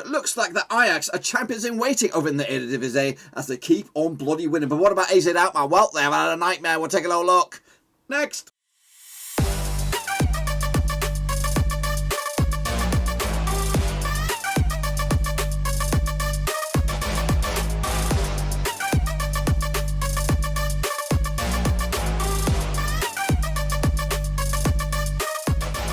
it looks like the Ajax are champions in waiting over in the Eredivise as they keep on bloody winning. But what about AZ Alkmaar? Well, they've had a nightmare. We'll take a little look. Next.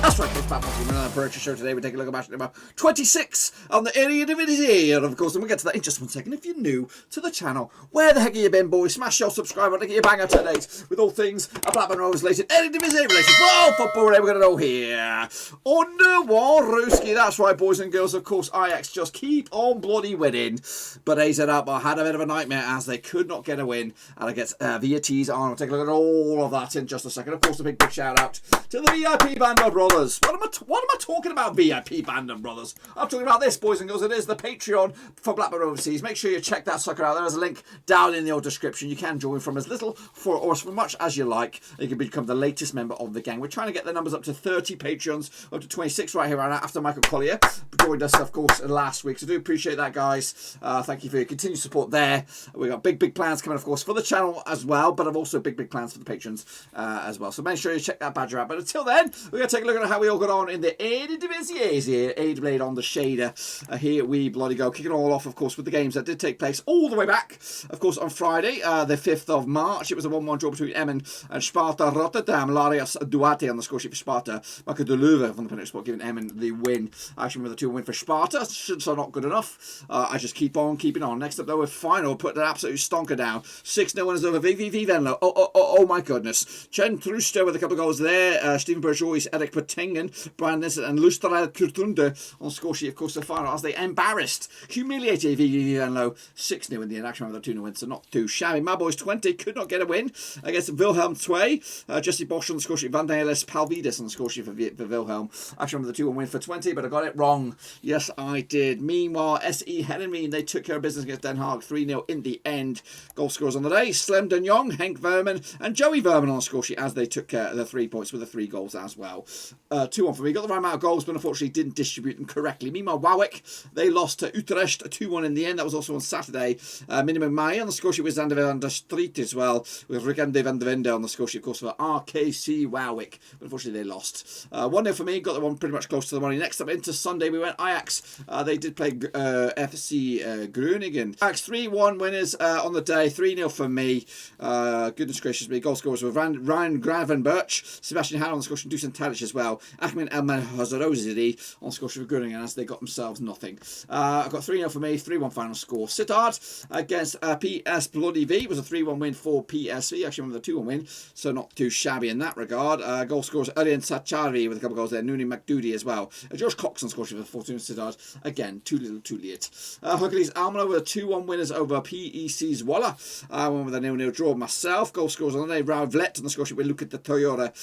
That's right, folks, back with another purchase show today. We take a look at match number 26 on the Eredivisie. And of course, we'll get to that in just 1 second. If you're new to the channel, where the heck have you been, boys? Smash your subscribe button to get your bang up to date with all things Blackburn Rovers related, Eredivisie related. Whoa, football, we're going to know here. Underwaruski, that's right, boys and girls. Of course, Ajax just keep on bloody winning. But AZ Alkmaar had a bit of a nightmare as they could not get a win. And against VT's on. We'll take a look at all of that in just a second. Of course, a big shout out to the VIP band of brothers. What am I talking about, VIP band and brothers? I'm talking about this, boys and girls. It is the Patreon for Blackburn Roverseas. Make sure you check that sucker out. There is a link down in the old description. You can join from as little or as much as you like. You can become the latest member of the gang. We're trying to get the numbers up to 30 Patreons, up to 26 right here right now after Michael Collier joined us, of course, last week. So I do appreciate that, guys. Thank you for your continued support there. We've got big plans coming, of course, for the channel as well, but I've also big plans for the patrons as well. So make sure you check that badger out. But until then, we're going to take a look at how we all got on in the Eredivise here. Blade on the shader. Here we bloody go. Kicking all off, of course, with the games that did take place all the way back, of course, on Friday, the 5th of March. It was a 1-1 draw between Emmen and Sparta Rotterdam. Larius Duarte on the score sheet for Sparta. Michael de Leuven from the penalty spot giving Emmen the win. Actually, with the 2-1 win for Sparta. So not good enough. I just keep on keeping on. Next up, though, with final. Put an absolute stonker down. 6-0 winners over VVV-Venlo. Oh my goodness. Chen Truster with a couple of goals there. Steven Bergeois, Erik Pertengen, Brian Nissen and Lustrad Kurtunde on the score sheet, of course, the final as they embarrassed, humiliated VVV-Venlo 6-0 in the end. Actually, with a 2-0 win, so not too shabby. My boys 20 could not get a win against Willem II. Jesse Bosch on the score sheet, Van Dielis Palvides on the score sheet for Wilhelm. Actually, with a 2-1 win for 20, but I got it wrong. Yes, I did. Meanwhile, SE Heerenveen, they took care of business against Den Haag 3-0 in the end. Goal scorers on the day, Slem de Jong, Henk Verman and Joey Verman on the score sheet as they took the 3 points with the 3 goals as well. 2-1 for me. Got the right amount of goals, but unfortunately didn't distribute them correctly. Meanwhile, Waalwijk, they lost to Utrecht 2-1 in the end. That was also on Saturday. Minimum Mai on the score sheet with Zander van der Street as well, with Rikande van der Vende on the score sheet, of course, for RKC Waalwijk. But unfortunately, they lost. 1-0 for me. Got the one pretty much close to the money. Next up into Sunday, we went Ajax. They did play FC Groningen. Ajax 3-1 winners on the day. 3-0 for me. Goodness gracious me. Goal scorers were Ryan Gravenberch, Sebastian Hall on the score sheet, Dusan Tadic as well. Ahmed Hazarozidi on the score sheet for Groningen as they got themselves nothing. I've got 3-0 for me. 3-1 final score. Sittard against PS Bloody V was a 3-1 win for PSV. Actually, one of the 2-1 win, so not too shabby in that regard. Goal scorers Arian Sachari with a couple of goals there. Nooni McDoody as well. George Cox on score sheet for Fortuna Sittard. Again, too little, too late. Heracles Almelo with 2-1 winners over PEC Zwolle. One with a 0-0 draw myself. Goal scorers on the day. Raul Vlet on the score sheet with Luka de Toyota.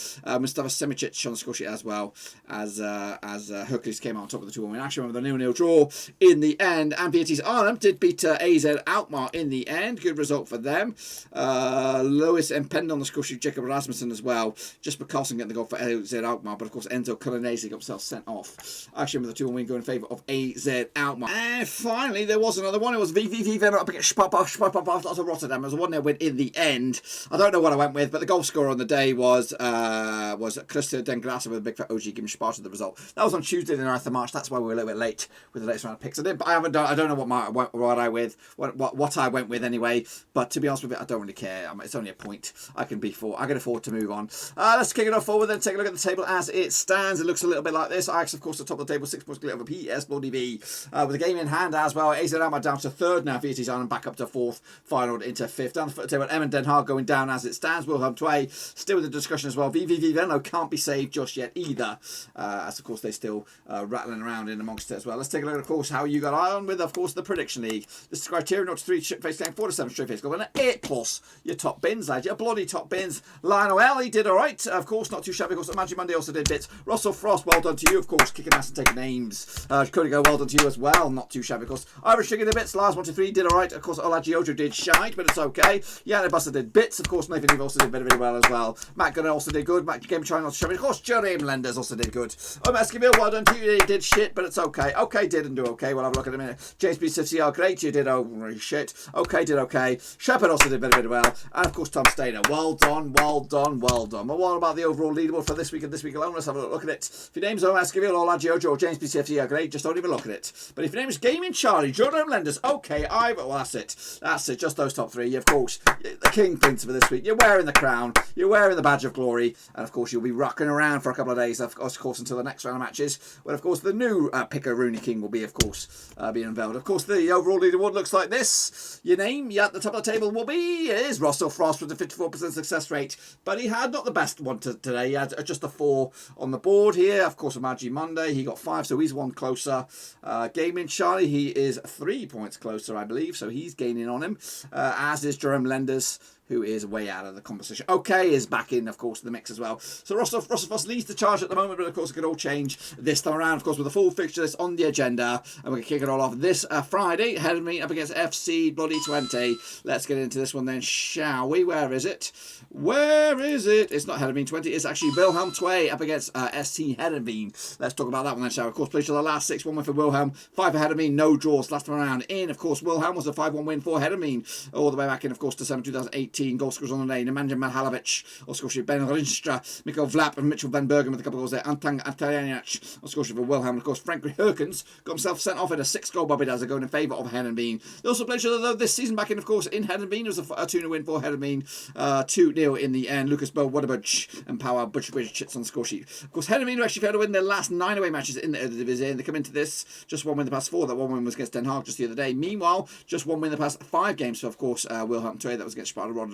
Mustafa Semicic on the score sheet as well as Hercules came out on top of the 2-1 win. Actually, with a 0-0 draw in the end. And VT's Arnhem did beat AZ Alkmaar in the end. Good result for them. Lois Empend on the score sheet, Jacob Rasmussen as well. Jesper Carlson getting the goal for AZ Alkmaar, but of course Enzo Colonese got himself sent off. Actually, with a 2-1 win going in favour of AZ Alkmaar. And finally, there was another one. It was VVV-Venlo up against Sparta Rotterdam. It was a 1-0 win in the end. I don't know what I went with, but the goal scorer on the day was Christian Den Grasse with a big fat OG giving Sparta the result. That was on Tuesday, the 9th of March. That's why we were a little bit late with the latest round of picks. I don't know what I went with anyway. But to be honest with it, I don't really care. It's only a point. I can afford to move on. Let's kick it off forward then. Take a look at the table as it stands. It looks a little bit like this. Ajax, of course, at the top of the table, 6 points clear over PS Bloody V. With a game in hand as well. AZ Alkmaar down to 3rd now. VT's on and back up to 4th. Feyenoord into 5th. Down the foot of the table, Emmen Den Haag going down as it stands. Willem II still with the discussion as well. VVV-Venlo can't be saved just yet either. As of course they still rattling around in amongst it as well. Let's take a look at, of course, how you got on with, of course, the Prediction League. This is the criteria: not 3 face game, 4 to 7 straight face goal, and an 8+. Your top bins, lad. Your bloody top bins. Lionel L, he did alright. Of course, not too shabby. Of course, Magic Monday also did bits. Russell Frost, well done to you, of course, kicking ass and taking names. Cody Go, well done to you as well. Not too shabby, of course. Irish Sugar did bits. Lars 123 did alright. Of course, Olaji Ojo did shite, but it's okay. Yannick Buster did bits. Of course, Nathan Eve also did very well as well. Matt Gunner also did good. Matt Game China also shabby. Of course, Jeremy Lenders also did good. Esquivel, well done to you. You did shit, but it's okay. Okay, didn't do okay. We'll have a look at it in a minute. James B. CCR, great. You did shit. Okay, did okay. Shepherd also did very well. And of course, Tom Stainer. Well done, well done, well done. But what about the overall leaderboard for this week and this week alone? Let's have a look at it. If your name's Esquivel, or Jojo, or James B. CCR, great. Just don't even look at it. But if your name is Gaming Charlie, Jordan Lenders, okay, well, that's it. That's it. Just those top three. Of course, the kingpins for this week. You're wearing the crown. You're wearing the badge of glory. And of course, you'll be rocking around for a couple of days, of course, until the next round of matches, when of course the new picker Rooney King will be, of course, being unveiled. Of course, the overall leaderboard looks like this. Your name, at the top of the table is Russell Frost with a 54% success rate, but he had not the best one today. He had just a 4 on the board here. Of course, Magi Monday, he got 5, so he's 1 closer. Gaming Charlie, he is 3 points closer, I believe, so he's gaining on him, as is Jerome Lenders, who is way out of the conversation. Okay is back in, of course, the mix as well. So Russell Frost leads the charge at the moment, but of course it could all change this time around, of course, with a full fixture list on the agenda. And we're going to kick it all off this Friday, Heerenveen up against FC Twente. Let's get into this one then, shall we? Where is it? Where is it? It's not Heerenveen Twente, it's actually Willem II up against SC Heerenveen. Let's talk about that one then, shall we? Of course, played to the last 6, 1 win for Wilhelm, 5 for Heerenveen, no draws last time around. In, of course, Wilhelm was a 5-1 win for Heerenveen, all the way back in, of course, December 2018. Goal scorers on the day, Nemanja Mihalovic, Oscosia Ben Rinstra, Mikkel Vlap and Mitchell Van Bergen with a couple of goals there, Antang Antajanic, Oscosia for Wilhelm, and of course Frank Herkens got himself sent off in a 6-goal Bobby Dazzler going in favour of Heerenveen. They also played each other though this season back in, of course, in Heerenveen. It was a 2-0 win for Heerenveen, 2-0 in the end. Lucas Bo, Waterbuch and Power Butcher chits on the score sheet. Of course, Heerenveen actually failed to win their last 9 away matches in the Eredivise, and they come into this just 1 win the past 4. That 1 win was against Den Haag just the other day. Meanwhile, just 1 win the past 5 games for, of course, Willem II. That was against Sparta Rotterdam,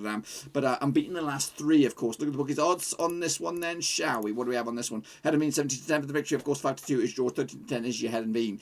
but unbeaten the last 3, of course. Look at the bookies odds on this one then, shall we? What do we have on this one? Heerenveen 70-10 for the victory, of course. 5-2 is draw, 13-10 is your Heerenveen.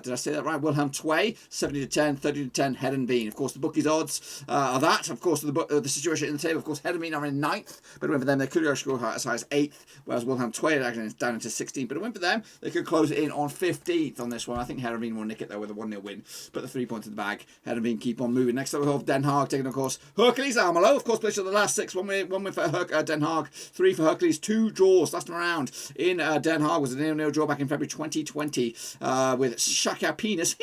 Did I say that right? Willem II 70-10, 30-10 Heerenveen. Of course, the bookies odds are that. Of course, the situation in the table, of course, Heerenveen are in 9th, but win for them, they could actually go as high as 8th, whereas Willem II are actually down into 16th. But a win for them, they could close it in on 15th on this one. I think Heerenveen will nick it though with a 1-0 win. Put the 3 points in the bag. Heerenveen keep on moving. Next up, we have Den Haag taking, of course, Heracles Almelo. Of course, played to the last 6, 1 win for Den Haag, 3 for Heracles, 2 draws last time around in Den Haag. Was a 0-0 draw back in February 2020 with Shaka Penis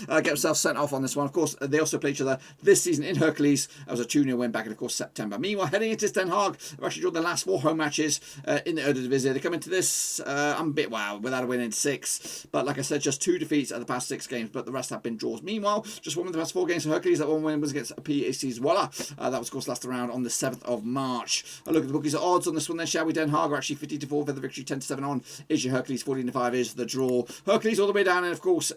get himself sent off on this one. Of course, they also played each other this season in Heracles. That was a 2-0 win back in, of course, September. Meanwhile, heading into Den Haag, they've actually drawn their last 4 home matches in the Eredivise. They come into this without a win in 6, but like I said, just 2 defeats at the past 6 games, but the rest have been draws. Meanwhile, just 1 of the past 4 games for Heracles. That 1 win was against PEC Zwolle. That was, of course, last around on the 7th of March. A look at the bookies odds on this one then, shall we? Den Haag are actually 50-4 for the victory, 10-7 on is your Heracles, 14-5 is the draw. Heracles all the way down, and of course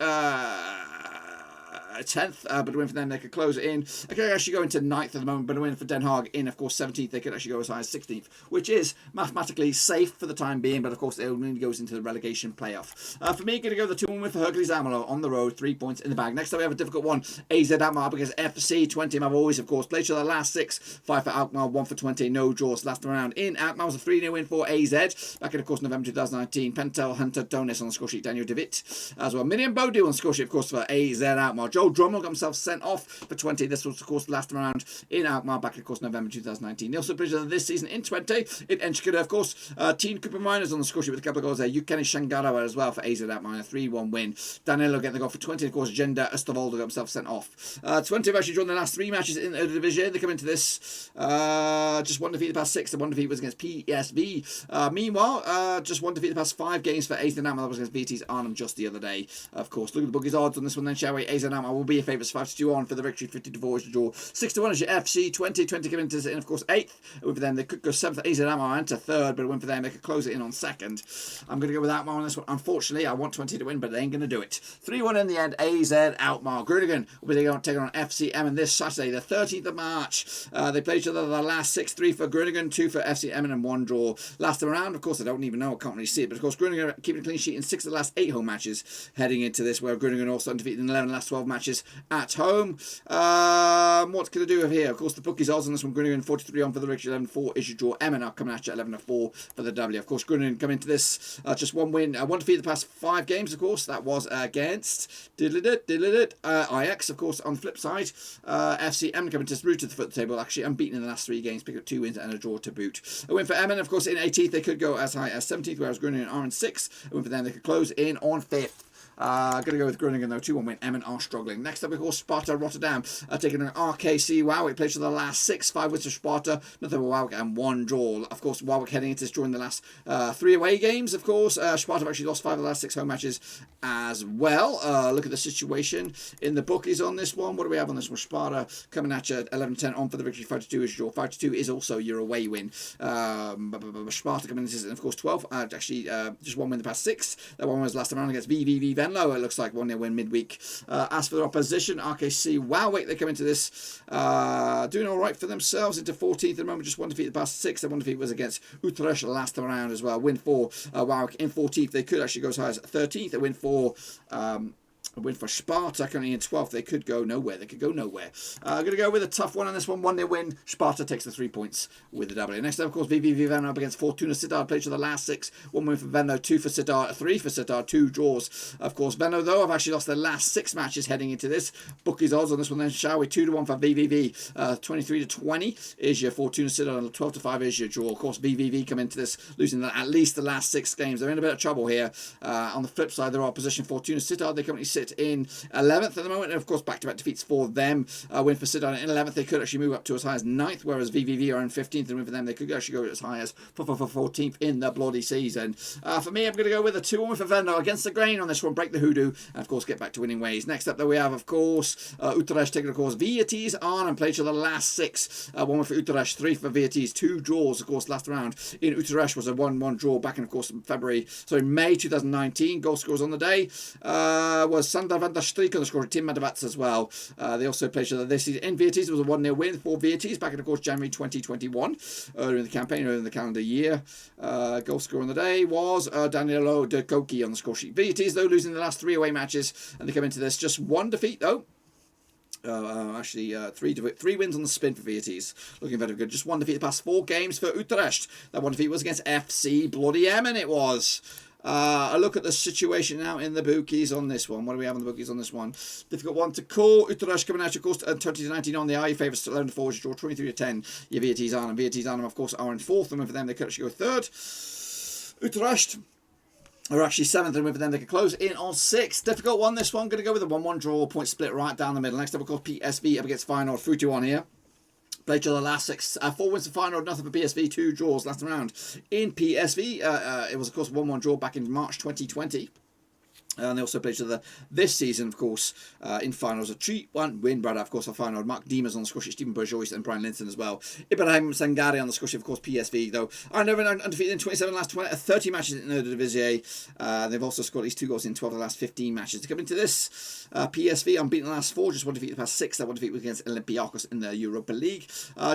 10th, but a win for them, they could close it in. They could actually go into 9th at the moment, but a win for Den Haag in, of course, 17th. They could actually go as high as 16th, which is mathematically safe for the time being, but of course, it only goes into the relegation playoff. For me, going to go the 2-1 win for Heracles Almelo on the road, 3 points in the bag. Next up, we have a difficult one. AZ Alkmaar up against FC Twente. My boys, of course, played each other last 6, 5 for Alkmaar, 1 for Twente, no draws last round. In Alkmaar was a 3-0 win for AZ back in, of course, November 2019. Pentel Hunter Donis on the score sheet, Daniel David as well. Minion Bodu on the score sheet, of course, for AZ Alkmaar. Joel Drummond got himself sent off for Twente. This was, of course, last round in Alkmaar back in, of course, November 2019. They also played this season in Twente in Enschede, of course. Teen Cooper Miners on the score sheet with a couple of goals there. Yukeni Shangarawa as well for AZ Alkmaar, a 3-1 win. Danilo getting the goal for Twente, of course. Genda Ustavaldo got himself sent off. Twente have actually drawn their last 3 matches in the Eredivisie. They come into this just 1 defeat the past 6. The 1 defeat was against PSV. Meanwhile, just 1 defeat the past 5 games for AZ Alkmaar. That was against VT's Arnhem just the other day. Of course, look at the bookies odds on this one then, shall we? AZ Alkmaar will be a favourite, 5-2 on for the victory, 50-4 is the draw. 6-1 is your FC Twente. Twente come into this in, of course, 8th. A win for them, they could go 7th. AZ Alkmaar into 3rd, but a win for them, they could close it in on 2nd. I'm going to go with Alkmaar on this one. Unfortunately, I want Twente to win, but they ain't going to do it. 3-1 in the end, AZ Alkmaar. Groningen will be taking on FC Emmen this Saturday, the 13th of March. They played each other the last 6, 3 for Groningen, 2 for FC Emmen, and 1 draw. Last time around, of course, I don't even know, I can't really see it, but of course, Groningen are keeping a clean sheet in 6 of the last 8 home matches heading into this, where Groningen also undefeated in 11 of the last 12 matches matches at home. What's going to do here? Of course, the bookies odds on this one. Groningen 43 on for the victory, 11-4 is your draw. Emmen are coming at you 11-4 for the W. Of course, Groningen come into this just one win, one defeat the past 5 games. Of course, that was against Ajax. Of course, on the flip side, FC Emmen coming to this route to the foot of the table, actually unbeaten in the last 3 games, pick up 2 wins and a draw to boot. A win for Emmen, of course, in 18th they could go as high as 17th, whereas Groningen are in 6th. A win for them, they could close in on 5th. Going to go with Groningen though, 2-1 win. Emmen are struggling. Next up, of course, Sparta Rotterdam taking an RKC Waalwijk. Played for the last 6, 5 wins for Sparta, nothing but Waalwijk and 1 draw. Of course, Waalwijk heading into this during the last 3 away games. Of course, Sparta have actually lost 5 of the last 6 home matches as well. Look at the situation in the bookies on this one. What do we have on this one? Sparta coming at you 11-10 on for the victory. 5-2 is your draw. 5-2 is also your away win. Sparta coming into this, and of course 12. Actually, just 1 win the past 6. That one was last time around against VVV-Venlo. It looks like 1-0 win midweek. As for their opposition, RKC Waalwijk, they come into this doing all right for themselves, into 14th at the moment, just 1 defeat the past 6. That 1 defeat was against Utrecht last time around as well. Win for Waalwijk in 14th. They could actually go as high as 13th. A win for Sparta, currently in 12th. They could go nowhere. I'm going to go with a tough one on this one. 1-0 win. Sparta takes the 3 points with the W. Next up, of course, VVV-Venlo up against Fortuna. Sittard played for the last 6. 1 win for Venlo, 2 for Sittard, 3 for Sittard, 2 draws. Of course, Venlo, though, have actually lost their last 6 matches heading into this. Bookies odds on this one then, shall we? 2-1 for VVV. 23-20 is your Fortuna. Sittard, and 12-5 is your draw. Of course, VVV come into this losing at least the last 6 games. They're in a bit of trouble here. On the flip side, their opposition, Fortuna Sittard, they currently sit in 11th at the moment, and of course back-to-back defeats for them. Win for Sittard in 11th, they could actually move up to as high as 9th, whereas VVV are in 15th, and win for them, they could actually go as high as 14th in the bloody season. For me, I'm going to go with a 2-1 for Venlo against the grain on this one, break the hoodoo, and of course get back to winning ways. Next up, though, we have, of course, Utrecht taking, of course, Vitesse on and played to the last 6. 1 win for Utrecht, 3 for Vitesse, 2 draws, of course, last round in Utrecht was a 1-1 draw back in, of course, May 2019. Goal scorers on the day was Sander van der Streek on the score, Tim Madavats as well. They also played each other this season in Vitesse. It was a 1-0 win for Vitesse back in, of course, January 2021, earlier in the campaign, earlier in the calendar year. Goal scorer on the day was Danilo De Koki on the score sheet. Vitesse, though, losing the last 3 away matches, and they come into this just 1 defeat, though. Three wins on the spin for Vitesse. Looking very good. Just 1 defeat the past 4 games for Utrecht. That 1 defeat was against FC bloody Emmen, it was. A look at the situation now in the bookies on this one. What do we have on the bookies on this one? Difficult one to call. Utrecht coming out, of course, 20-19 on the eye. Favourites 11-4, draw 23-10. Your Vitesse Arnhem. Vitesse Arnhem, of course, are in 4th, and for them, they could actually go 3rd. Utrecht are actually 7th, and for them, they could close in on 6th. Difficult one, this one. Going to go with a 1-1 draw, point split right down the middle. Next up, of course, PSV up against Feyenoord, 3-2 here. Played each other last 6, 4 wins for Feyenoord, nothing for PSV, 2 draws last round. In PSV, it was, of course, 1-1 draw back in March 2020. And they also played each other this season, of course, in finals. A 3-1 win, Brad, of course, for Feyenoord. Mark Diemers on the score sheet, Stephen Bourgeois and Brian Linton as well. Ibrahim Sangare on the score sheet, of course, PSV, though. Eindhoven undefeated in 27 last 30 matches in the Eredivisie. They've also scored at least 2 goals in 12 of the last 15 matches. To come into this, PSV unbeaten the last 4, just 1 defeat the past 6. That 1 defeat was against Olympiacos in the Europa League.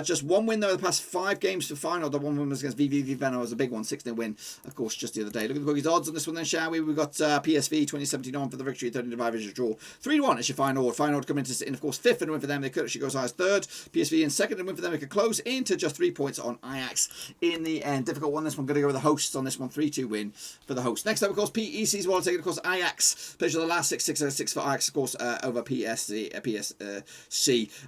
Just 1 win, though, the past 5 games for Feyenoord. The 1 win was against VVV-Venlo, was a big one, 6-0 win, of course, just the other day. Look at the bookies odds on this one then, shall we? We've got PSV 2017 on for the victory, 13-5 is your draw. 3-1 is your Feyenoord. Feyenoord come into in, of course, 5th and win for them. They could actually go as high as 3rd. PSV in 2nd and win for them. They could close into just 3 points on Ajax in the end. Difficult one, this one. Going to go with the hosts on this one. 3-2 win for the hosts. Next up, of course, PEC Zwolle taking, of course, Ajax. Played the last 6 for Ajax, of course, over PSC.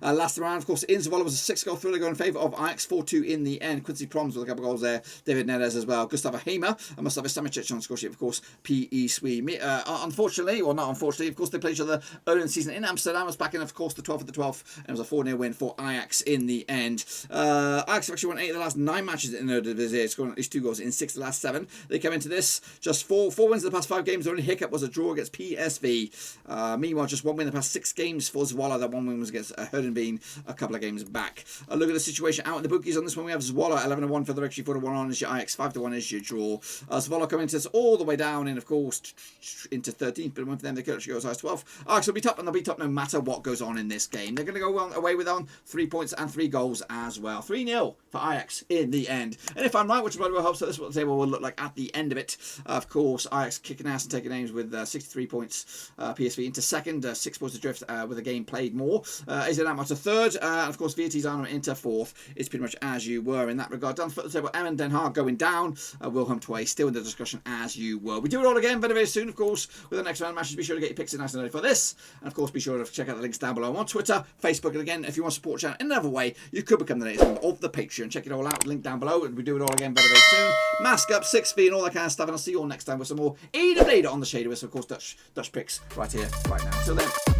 Last round, of course, in Zwolle was a 6-goal thriller going in favour of Ajax. 4-2 in the end. Quincy Proms with a couple of goals there. David Neres as well. Gustavo Hamer and Mustafa Samicic on the score sheet, of course, PEC. Unfortunately, or not unfortunately, of course, they played each other earlier in the season in Amsterdam. It was back in, of course, the 12th of the 12th, and it was a 4-0 win for Ajax in the end. Ajax have actually won 8 of the last 9 matches in the Eredivisie, scoring at least 2 goals in 6 of the last 7. They came into this just 4 wins in the past 5 games. The only hiccup was a draw against PSV. Meanwhile, just 1 win in the past 6 games for Zwolle. That 1 win was against Heerenveen a couple of games back. Look at the situation out in the bookies on this one. We have Zwolle 11-1 for the victory, 4-1 on is your Ajax, 5-1 is your draw. Zwolle coming into this all the way down in, of course, in into 13th, but for them, they could actually go as high as 12th. Ajax will be top, and they'll be top no matter what goes on in this game. They're going to go away with 3 points and 3 goals as well. 3-0 for Ajax in the end. And if I'm right, which bloody well hopes that this is what the table will look like at the end of it. Of course, Ajax kicking ass and taking names with 63 points. PSV into second, 6 points adrift with a game played more. Is it that much a third? And of course, VT's into fourth. It's pretty much as you were in that regard. Down the table, Emmen, Den Haag going down. Wilhelm II still in the discussion as you were. We do it all again very, very soon, of course, with the next round of matches. Be sure to get your picks in nice and early for this. And of course, be sure to check out the links down below on Twitter, Facebook, and again, if you want to support the channel in another way, you could become the latest member of the Patreon. Check it all out, link down below, and we do it all again very, very soon. Mask up, 6 feet, and all that kind of stuff. And I'll see you all next time with some more Eredivise on the Shader with, of course, Dutch picks right here, right now. Till then.